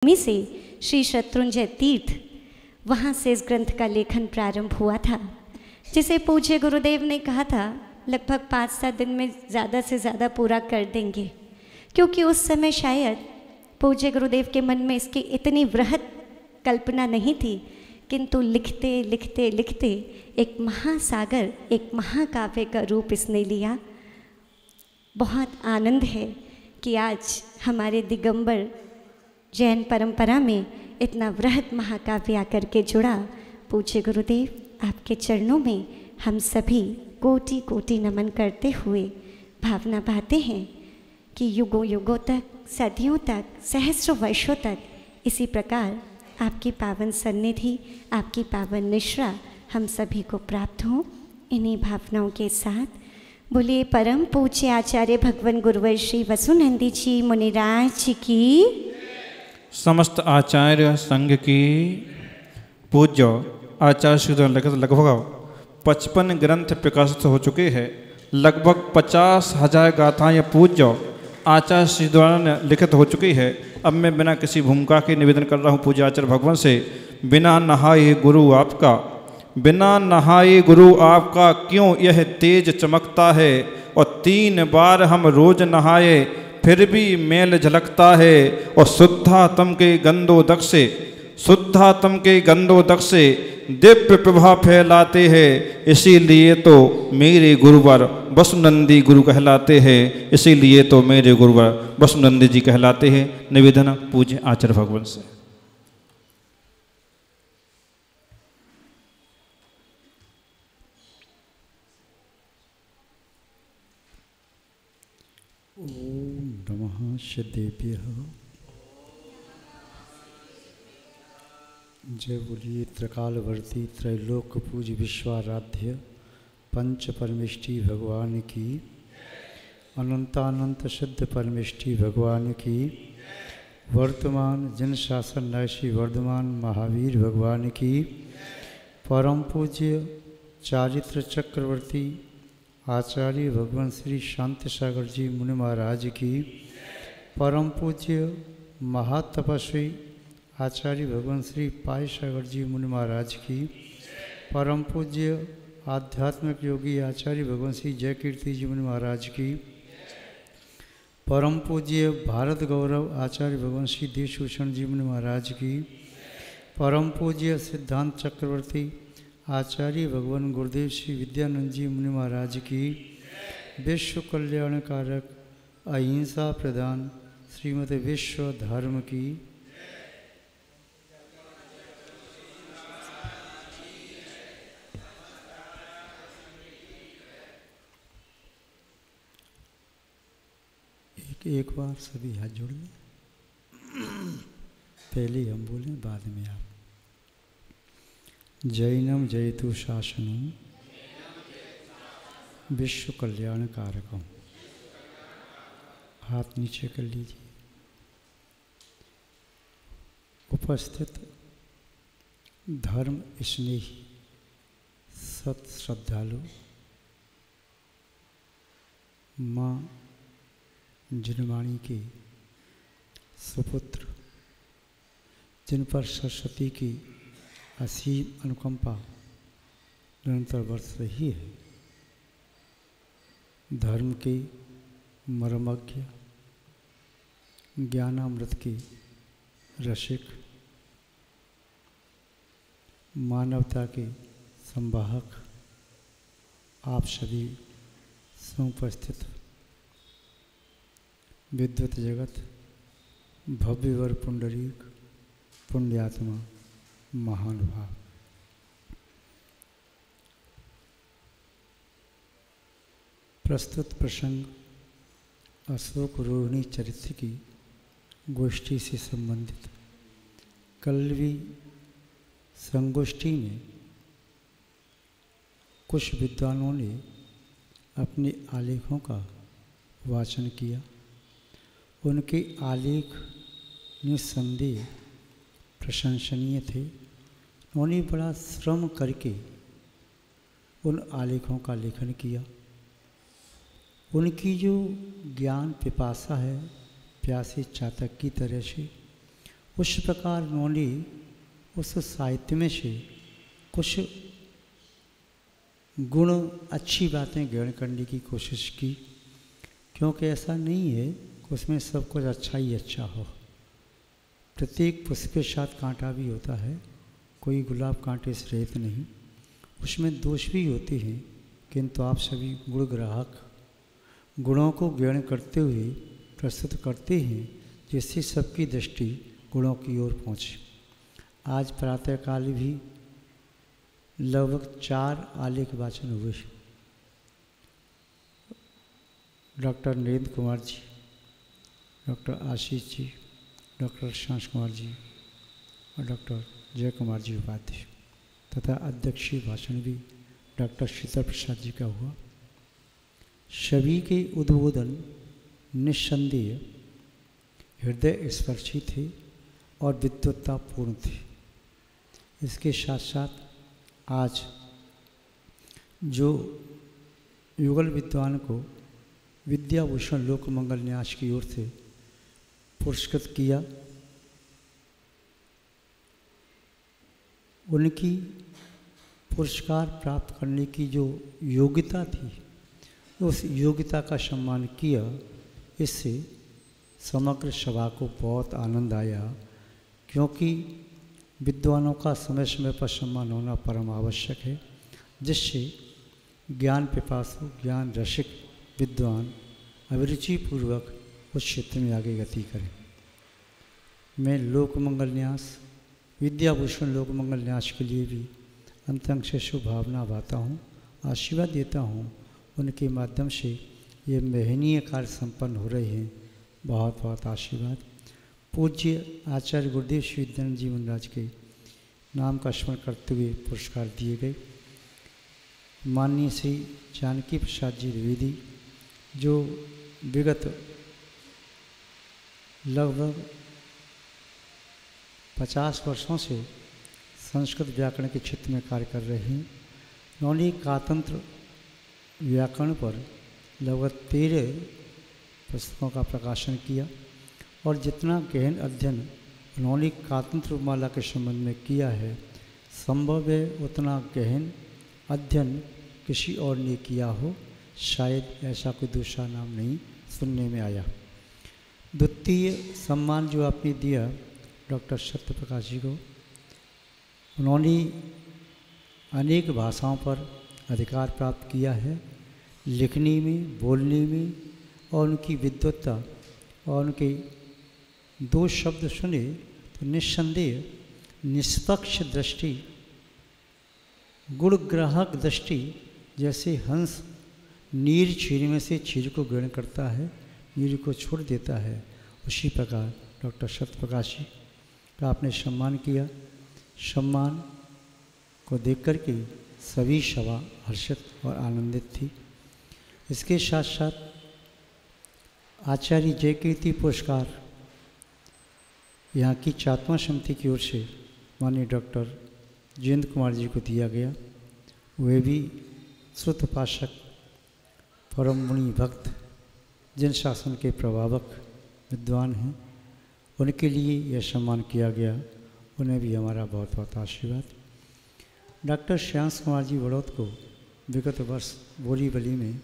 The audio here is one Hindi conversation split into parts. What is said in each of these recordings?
में से श्री शत्रुंजय तीर्थ, वहाँ से इस ग्रंथ का लेखन प्रारंभ हुआ था, जिसे पूज्य गुरुदेव ने कहा था लगभग 5-7 दिन में ज़्यादा से ज़्यादा पूरा कर देंगे, क्योंकि उस समय शायद पूज्य गुरुदेव के मन में इसकी इतनी वृहद कल्पना नहीं थी, किंतु लिखते लिखते लिखते एक महासागर, एक महाकाव्य का रूप इसने लिया। बहुत आनंद है कि आज हमारे दिगंबर जैन परंपरा में इतना वृहद महाकाव्य आकर के जुड़ा। पूज्य गुरुदेव, आपके चरणों में हम सभी कोटि कोटि नमन करते हुए भावना पाते हैं कि युगों युगों तक, सदियों तक, सहस्रों वर्षों तक इसी प्रकार आपकी पावन सन्निधि, आपकी पावन निश्रा हम सभी को प्राप्त हो। इन्हीं भावनाओं के साथ बोलिए परम पूज्य आचार्य भगवान गुरुवर श्री वसुनंदी जी मुनिराज जी की, समस्त आचार्य संघ की। पूज्य आचार्य श्री लगभग 55 ग्रंथ प्रकाशित हो चुके हैं। लगभग 50,000 गाथाएँ पूज्य आचार्य श्री द्वारा लिखित हो चुकी है। अब मैं बिना किसी भूमिका के निवेदन कर रहा हूँ पूज्य आचार्य भगवान से, बिना नहाए गुरु आपका, बिना नहाए गुरु आपका क्यों यह तेज चमकता है, और 3 बार हम रोज नहाए फिर भी मैल झलकता है, और शुद्धात्म के गंधोदक से, शुद्धात्म के गंधोदक से दिव्य प्रभा फैलाते हैं। इसीलिए तो मेरे गुरुवर वसुनंदी गुरु कहलाते हैं, इसीलिए तो मेरे गुरुवर वसुनंदी जी कहलाते हैं। निवेदन पूज्य आचार्य भगवान से। ओम नमः शिवेभ्यः। जय बोलिए त्रिकालवर्ती त्रैलोक पूज्य विश्वाराध्य पंच परमेष्टि भगवान की, अनंतानंत सिद्ध परमेष्टि भगवान की, वर्तमान जन शासन न्यासी वर्धमान महावीर भगवान की, परम पूज्य चारित्र चक्रवर्ती आचार्य भगवान श्री शांति सागर जी मुनि महाराज की, परम पूज्य महातपस्वी आचार्य भगवान श्री पाय सागर जी मुनि महाराज की, परम पूज्य आध्यात्मिक योगी आचार्य भगवान श्री जय कीर्ति जी मुनि महाराज की, परम पूज्य भारत गौरव आचार्य भगवान श्री देशभूषण जी मुनि महाराज की, परम पूज्य सिद्धांत चक्रवर्ती आचार्य भगवान गुरुदेव श्री विद्यानंद जी मुनि महाराज की, विश्व कल्याण कारक अहिंसा प्रदान श्रीमद विश्व धर्म की, एक बार सभी हाथ जोड़ लें। पहले हम बोलें, बाद में आप। जैनम जयतु शासनम विश्व कल्याण कारकम। हाथ नीचे कर लीजिए। उपस्थित धर्म स्नेही सत श्रद्धालु माँ जिनवाणी के सुपुत्र, जिन पर सरस्वती की असीम अनुकंपा निरंतर बरस रही है, धर्म के मर्मज्ञ, ज्ञानामृत के रसिक, मानवता के संवाहक आप सभी समुपस्थित विद्वत जगत भव्यवर पुंडरीक पुण्यात्मा महानुभाव, प्रस्तुत प्रसंग अशोक रोहिणी चरित्र की गोष्ठी से संबंधित। कल्वी संगोष्ठी में कुछ विद्वानों ने अपने आलेखों का वाचन किया। उनके आलेख निस्संदेह प्रशंसनीय थे। उन्होंने बड़ा श्रम करके उन आलेखों का लेखन किया। उनकी जो ज्ञान पिपासा है, प्यासे चातक की तरह से उस प्रकार उन्होंने उस साहित्य में से कुछ गुण, अच्छी बातें ग्रहण करने की कोशिश की, क्योंकि ऐसा नहीं है कि उसमें सब कुछ अच्छा ही अच्छा हो। प्रत्येक पुष्प के साथ कांटा भी होता है, कोई गुलाब कांटे से रहित नहीं। उसमें दोष भी होते हैं, किंतु आप सभी गुण ग्राहक गुणों को ग्रहण करते हुए प्रस्तुत करते हैं, जिससे सबकी दृष्टि गुणों की ओर पहुँचे। आज प्रातःकाल भी लगभग 4 आलेख वाचन हुए। Doctor Narendra Kumar ji, doctor Ashish ji, doctor शांस Kumar ji और डॉक्टर जय कुमार जी उपाध्याय तथा अध्यक्षीय भाषण भी डॉक्टर शीतल प्रसाद जी का हुआ। सभी के उद्बोधन निस्संदेह हृदय स्पर्शी थे और विद्वत्तापूर्ण थे। इसके साथ साथ आज जो युगल विद्वान को विद्याभूषण लोकमंगल न्यास की ओर से पुरस्कृत किया, उनकी पुरस्कार प्राप्त करने की जो योग्यता थी, उस योग्यता का सम्मान किया। इससे समग्र सभा को बहुत आनंद आया, क्योंकि विद्वानों का समय समय पर सम्मान होना परम आवश्यक है, जिससे ज्ञान पिपासु, ज्ञान रसिक विद्वान अभिरुचिपूर्वक उस क्षेत्र में आगे गति करें। मैं लोकमंगल न्यास, विद्याभूषण लोकमंगल न्यास के लिए भी अंतरंग से शुभभावना भाता हूँ, आशीर्वाद देता हूँ। उनके माध्यम से ये महनीय कार्य संपन्न हो रहे हैं। बहुत बहुत आशीर्वाद। पूज्य आचार्य गुरुदेव श्री विद्यानंद जी महाराज के नाम का स्मरण करते हुए पुरस्कार दिए गए। माननीय श्री जानकी प्रसाद जी द्विवेदी, जो विगत लगभग 50 वर्षों से संस्कृत व्याकरण के क्षेत्र में कार्य कर रहे हैं। उन्होंने कातंत्र व्याकरण पर लगभग 13 पुस्तकों का प्रकाशन किया और जितना गहन अध्ययन उन्होंने कातंत्र माला के संबंध में किया है, संभव है उतना गहन अध्ययन किसी और ने किया हो, शायद ऐसा कोई दूसरा नाम नहीं सुनने में आया। द्वितीय सम्मान जो आपने दिया डॉक्टर सत्यप्रकाश जी को, उन्होंने अनेक भाषाओं पर अधिकार प्राप्त किया है, लिखने में, बोलने में, और उनकी विद्वत्ता और उनके 2 शब्द सुने तो निस्संदेह निष्पक्ष दृष्टि, गुणग्राहक दृष्टि, जैसे हंस नीर छीर में से छीर को ग्रहण करता है, नीर को छोड़ देता है, उसी प्रकार डॉक्टर सत्यप्रकाश जी का आपने सम्मान किया। सम्मान को देख कर के सभी सभा हर्षित और आनंदित थी। इसके साथ साथ आचार्य जयकीर्ति पुरस्कार यहाँ की चात्मा समिति की ओर से माननीय डॉक्टर जयंत कुमार जी को दिया गया। वे भी श्रुतपाशक, परम मुनि भक्त, जन शासन के प्रभावक विद्वान हैं। उनके लिए यह सम्मान किया गया, उन्हें भी हमारा बहुत बहुत आशीर्वाद। डॉक्टर श्याम कुमार जी बड़ौत को विगत वर्ष बोरीवली में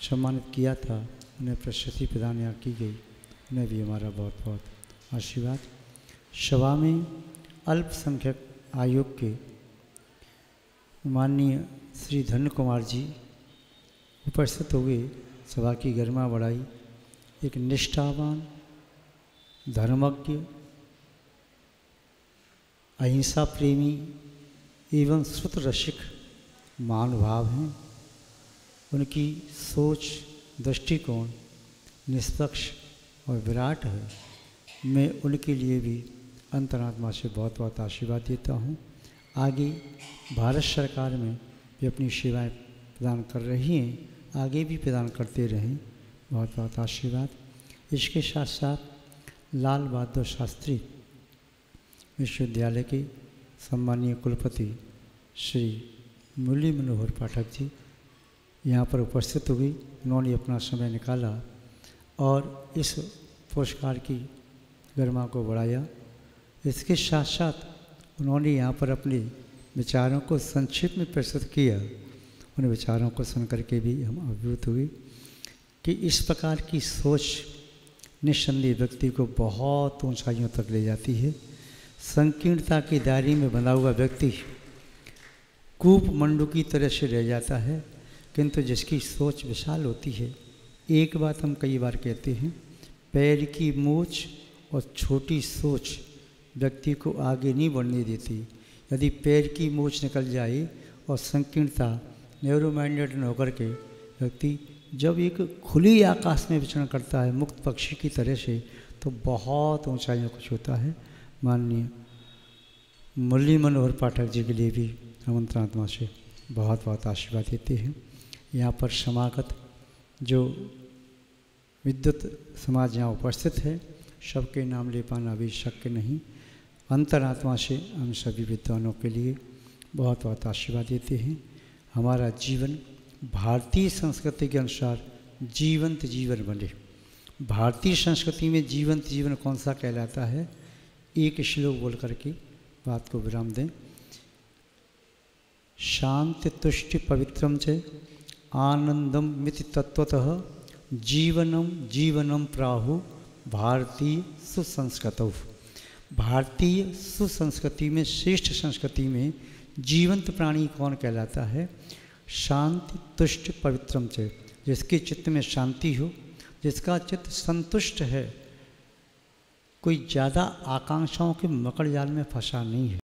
सम्मानित किया था, उन्हें प्रशस्ति प्रदान यहाँ की गई, उन्हें भी हमारा बहुत बहुत आशीर्वाद। सभा में अल्पसंख्यक आयोग के माननीय श्री धन्य कुमार जी उपस्थित हुए, सभा की गरिमा बढ़ाई। एक निष्ठावान, धर्मज्ञ, अहिंसा प्रेमी एवं श्रुत रसिक महानुभाव हैं। उनकी सोच, दृष्टिकोण निष्पक्ष और विराट है। मैं उनके लिए भी अंतरात्मा से बहुत बहुत आशीर्वाद देता हूँ। आगे भारत सरकार में भी अपनी सेवाएं प्रदान कर रही हैं, आगे भी प्रदान करते रहें। बहुत बहुत आशीर्वाद। इसके साथ साथ लाल बहादुर शास्त्री विश्वविद्यालय के सम्मानीय कुलपति श्री मुरली मनोहर पाठक जी यहाँ पर उपस्थित हुए। उन्होंने अपना समय निकाला और इस पुरस्कार की गरिमा को बढ़ाया। इसके साथ साथ उन्होंने यहाँ पर अपने विचारों को संक्षिप्त में प्रस्तुत किया। उन विचारों को सुन करके भी हम अभिभूत हुए कि इस प्रकार की सोच निस्संदेह व्यक्ति को बहुत ऊंचाइयों तक ले जाती है। संकीर्णता की दायरे में बंधा हुआ व्यक्ति कूप मंडू की तरह से रह जाता है, किंतु जिसकी सोच विशाल होती है, एक बात हम कई बार कहते हैं, पैर की मूछ और छोटी सोच व्यक्ति को आगे नहीं बढ़ने देती। यदि पैर की मूछ निकल जाए और संकीर्णता नैरो माइंडेड न होकर के व्यक्ति जब एक खुली आकाश में विचरण करता है मुक्त पक्षी की तरह से, तो बहुत ऊंचाइयों को छूता है। माननीय मुरली मनोहर पाठक जी के लिए भी हम अंतरात्मा से बहुत बहुत आशीर्वाद देते हैं। यहाँ पर समागत जो विद्युत समाज यहाँ उपस्थित है, सबके नाम ले पाना अभी शक्य नहीं। अंतरात्मा से हम सभी विद्वानों के लिए बहुत बहुत आशीर्वाद देते हैं। हमारा जीवन भारतीय संस्कृति के अनुसार जीवंत जीवन बने। भारतीय संस्कृति में जीवंत जीवन कौन सा कहलाता है, एक श्लोक बोल करके बात को विराम दें। शांति तुष्टि पवित्रम च आनंदम मिति तत्वतः जीवनम जीवनम प्राहु भारतीय सुसंस्कृतौ। भारतीय सुसंस्कृति में श्रेष्ठ संस्कृति में जीवंत प्राणी कौन कहलाता है, शांति तुष्ट पवित्रम च, जिसके चित्त में शांति हो, जिसका चित्त संतुष्ट है, कोई ज़्यादा आकांक्षाओं के मकड़ जाल में फंसा नहीं है।